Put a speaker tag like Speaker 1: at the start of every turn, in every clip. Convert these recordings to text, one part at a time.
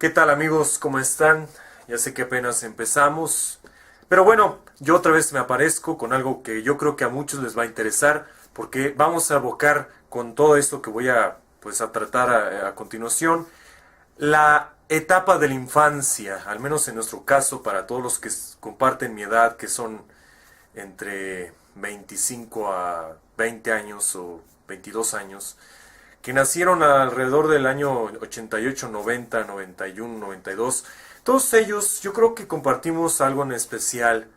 Speaker 1: ¿Qué tal amigos? ¿Cómo están? Ya sé que apenas empezamos, pero bueno, yo otra vez me aparezco con algo que yo creo que a muchos les va a interesar, porque vamos a abocar con todo esto que voy a, a tratar a continuación, la etapa de la infancia, al menos en nuestro caso, para todos los que comparten mi edad, que son entre 25 a 20 años o 22 años, que nacieron alrededor del año 88, 90, 91, 92. Todos ellos yo creo que compartimos algo en especial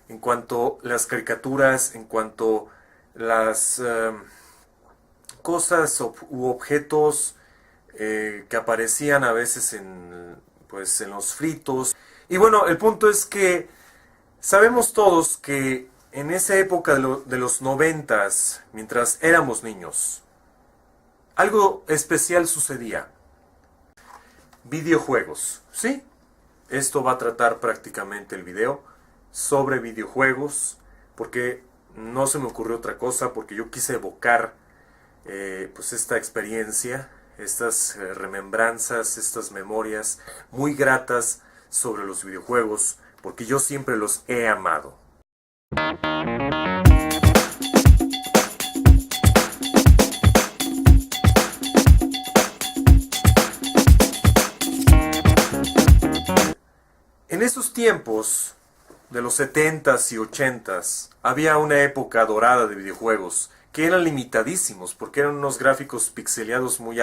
Speaker 1: en cuanto a las caricaturas, en cuanto a las cosas u objetos que aparecían a veces en los fritos. Y bueno, el punto es que sabemos todos que en esa época de los 90, mientras éramos niños, algo especial sucedía. Videojuegos, ¿sí? Esto va a tratar prácticamente el video sobre videojuegos, porque no se me ocurrió otra cosa, porque yo quise evocar esta experiencia, estas remembranzas, estas memorias muy gratas sobre los videojuegos, porque yo siempre los he amado. En esos tiempos, de los 70s y 80s, había una época dorada de videojuegos que eran limitadísimos porque eran unos gráficos pixeleados muy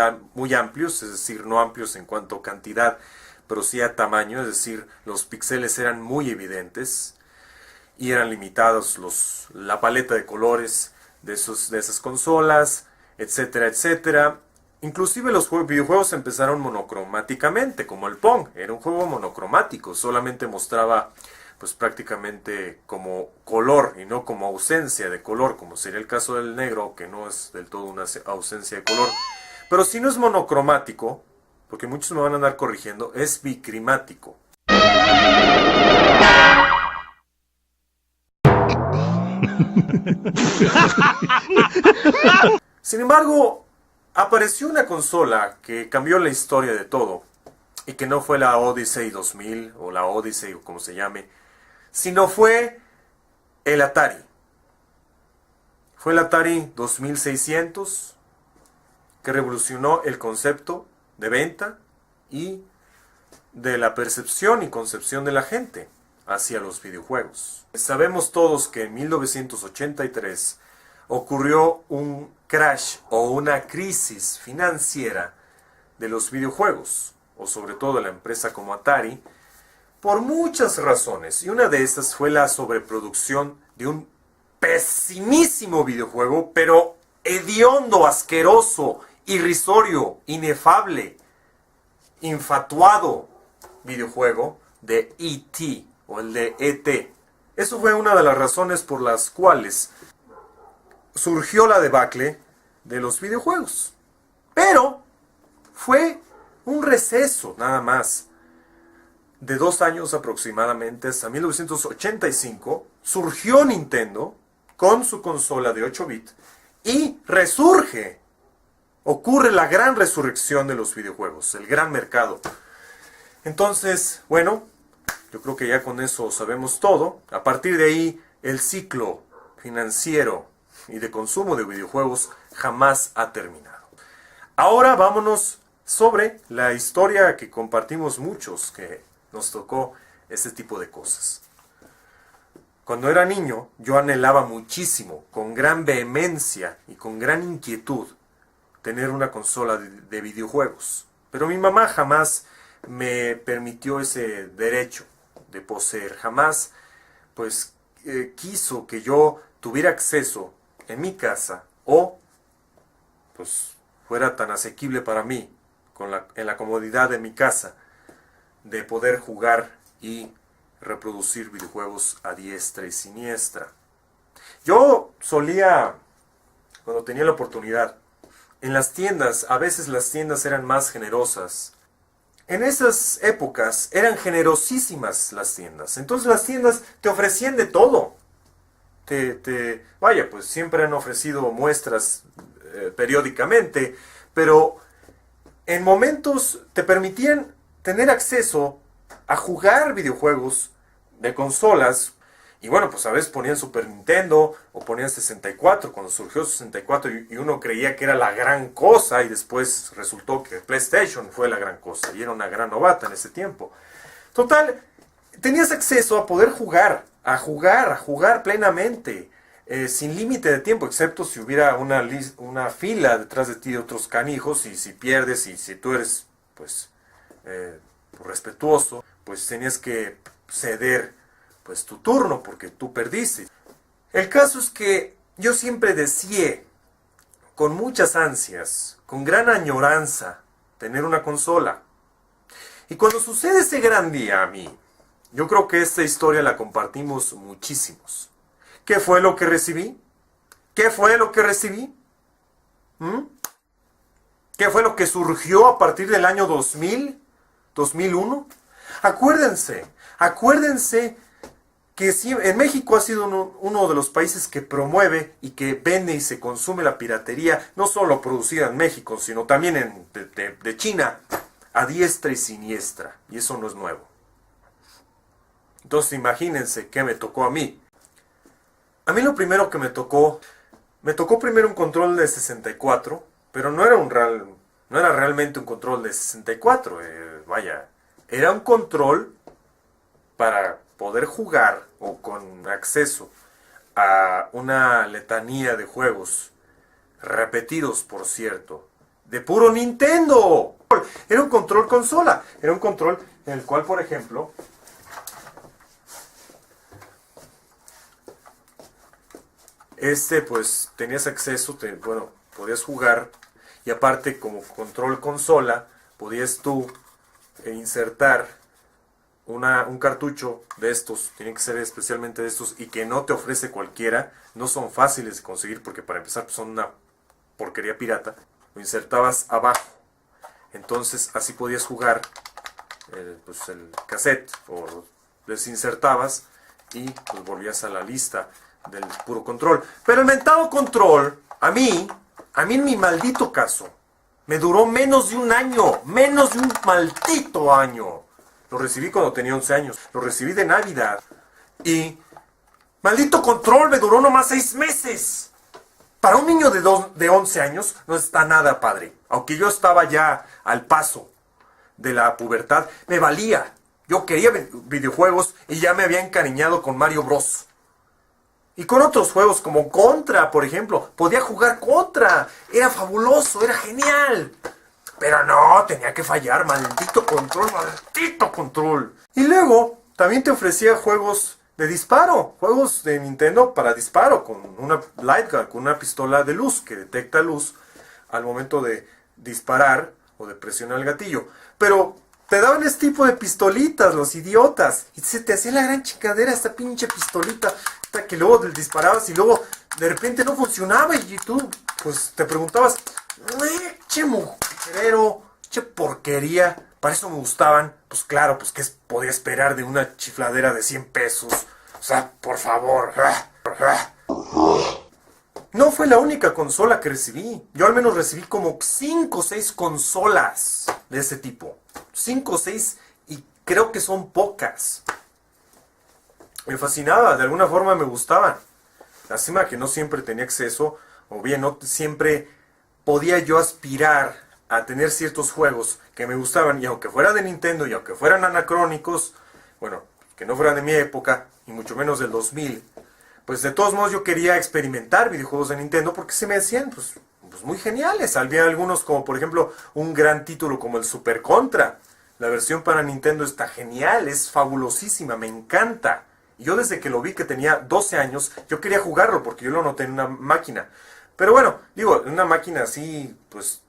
Speaker 1: amplios, es decir, no amplios en cuanto a cantidad, pero sí a tamaño, es decir, los píxeles eran muy evidentes y eran limitados la paleta de colores de esas consolas, etcétera, etcétera. Inclusive los videojuegos empezaron monocromáticamente, como el Pong, era un juego monocromático, solamente mostraba pues prácticamente como color y no como ausencia de color, como sería el caso del negro, que no es del todo una ausencia de color. Pero si no es monocromático, porque muchos me van a andar corrigiendo, es bicrimático. Sin embargo, apareció una consola que cambió la historia de todo, y que no fue la Odyssey 2000 o la Odyssey o como se llame, sino fue el Atari. Fue el Atari 2600 que revolucionó el concepto de venta y de la percepción y concepción de la gente hacia los videojuegos. Sabemos todos que en 1983 ocurrió un crash o una crisis financiera de los videojuegos, o sobre todo de la empresa como Atari, por muchas razones, y una de estas fue la sobreproducción de un pesimísimo videojuego, pero hediondo, asqueroso, irrisorio, inefable, infatuado videojuego de E.T. o el de E.T. Eso fue una de las razones por las cuales surgió la debacle de los videojuegos. Pero fue un receso nada más de 2 años aproximadamente, hasta 1985, surgió Nintendo con su consola de 8 bits y resurge. Ocurre la gran resurrección de los videojuegos, el gran mercado. Entonces, bueno, yo creo que ya con eso sabemos todo. A partir de ahí, el ciclo financiero y de consumo de videojuegos jamás ha terminado. Ahora vámonos sobre la historia que compartimos muchos, que nos tocó este tipo de cosas. Cuando era niño, yo anhelaba muchísimo, con gran vehemencia y con gran inquietud, tener una consola de videojuegos. Pero mi mamá jamás me permitió ese derecho de poseer. Jamás, quiso que yo tuviera acceso en mi casa o, fuera tan asequible para mí, en la comodidad de mi casa, de poder jugar y reproducir videojuegos a diestra y siniestra. Yo solía, cuando tenía la oportunidad, en las tiendas, a veces las tiendas eran más generosas. En esas épocas eran generosísimas las tiendas. Entonces las tiendas te ofrecían de todo. Siempre han ofrecido muestras periódicamente, pero en momentos te permitían tener acceso a jugar videojuegos de consolas. Y bueno, pues a veces ponían Super Nintendo o ponían 64, cuando surgió 64 y uno creía que era la gran cosa y después resultó que PlayStation fue la gran cosa y era una gran novata en ese tiempo. Total, tenías acceso a poder jugar, a jugar plenamente, sin límite de tiempo, excepto si hubiera una fila detrás de ti de otros canijos y si pierdes y si tú eres pues respetuoso, pues tenías que ceder pues tu turno porque tú perdiste. El caso es que yo siempre deseé con muchas ansias, con gran añoranza, tener una consola. Y cuando sucede ese gran día a mí, yo creo que esta historia la compartimos muchísimos. ¿Qué fue lo que recibí? ¿Qué fue lo que recibí? ¿Qué fue lo que surgió a partir del año 2000, 2001? Acuérdense que en México ha sido uno de los países que promueve y que vende y se consume la piratería, no solo producida en México, sino también de China, a diestra y siniestra. Y eso no es nuevo. Entonces imagínense qué me tocó a mí. A mí lo primero que me tocó primero un control de 64, pero no era realmente un control de 64, era un control para poder jugar o con acceso a una letanía de juegos, repetidos por cierto, de puro Nintendo. Era un control consola, era un control en el cual, por ejemplo, pues tenías acceso, podías jugar y aparte como control consola podías tú insertar un cartucho de estos, tiene que ser especialmente de estos y que no te ofrece cualquiera, no son fáciles de conseguir porque para empezar pues, son una porquería pirata, lo insertabas abajo, entonces así podías jugar el cassette, o desinsertabas y pues volvías a la lista del puro control. Pero el mentado control, a mí en mi maldito caso, me duró menos de un año, menos de un maldito año. Lo recibí cuando tenía 11 años, lo recibí de Navidad y maldito control me duró nomás 6 meses. Para un niño de 11 años no está nada padre. Aunque yo estaba ya al paso de la pubertad, me valía. Yo quería videojuegos y ya me había encariñado con Mario Bros. Y con otros juegos como Contra, por ejemplo. Podía jugar Contra. Era fabuloso, era genial. Pero no, tenía que fallar. Maldito control, maldito control. Y luego también te ofrecía juegos de disparo. Juegos de Nintendo para disparo. Con una light gun, con una pistola de luz que detecta luz al momento de disparar o de presionar el gatillo. Pero te daban este tipo de pistolitas, los idiotas. Y se te hacía la gran chingadera esta pinche pistolita. Hasta que luego disparabas y luego de repente no funcionaba. Y tú pues te preguntabas, che mujerero, che porquería. Para eso me gustaban. Pues claro, pues qué podía esperar de una chifladera de 100 pesos. O sea, por favor. No fue la única consola que recibí. Yo al menos recibí como 5 o 6 consolas de ese tipo. 5 o 6 y creo que son pocas. Me fascinaba, de alguna forma me gustaban. Lástima que no siempre tenía acceso, o bien no siempre podía yo aspirar a tener ciertos juegos que me gustaban, y aunque fuera de Nintendo y aunque fueran anacrónicos, bueno, que no fueran de mi época, y mucho menos del 2000, pues de todos modos yo quería experimentar videojuegos de Nintendo porque se me hacían pues muy geniales. Había algunos como por ejemplo un gran título como el Super Contra. La versión para Nintendo está genial, es fabulosísima, me encanta. Y yo desde que lo vi que tenía 12 años, yo quería jugarlo porque yo lo noté en una máquina. Pero bueno, digo, en una máquina así, pues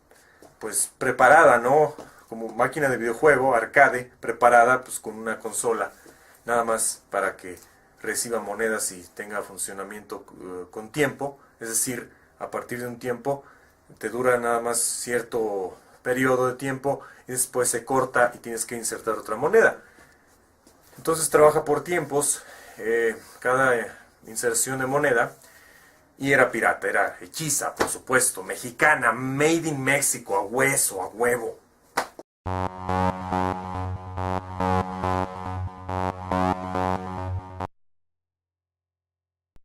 Speaker 1: preparada, ¿no? Como máquina de videojuego, arcade, preparada pues con una consola. Nada más para que reciba monedas y tenga funcionamiento con tiempo. Es decir, a partir de un tiempo te dura nada más cierto periodo de tiempo y después se corta y tienes que insertar otra moneda. Entonces trabaja por tiempos, cada inserción de moneda, y era pirata, era hechiza, por supuesto, mexicana, made in Mexico, a hueso, a huevo.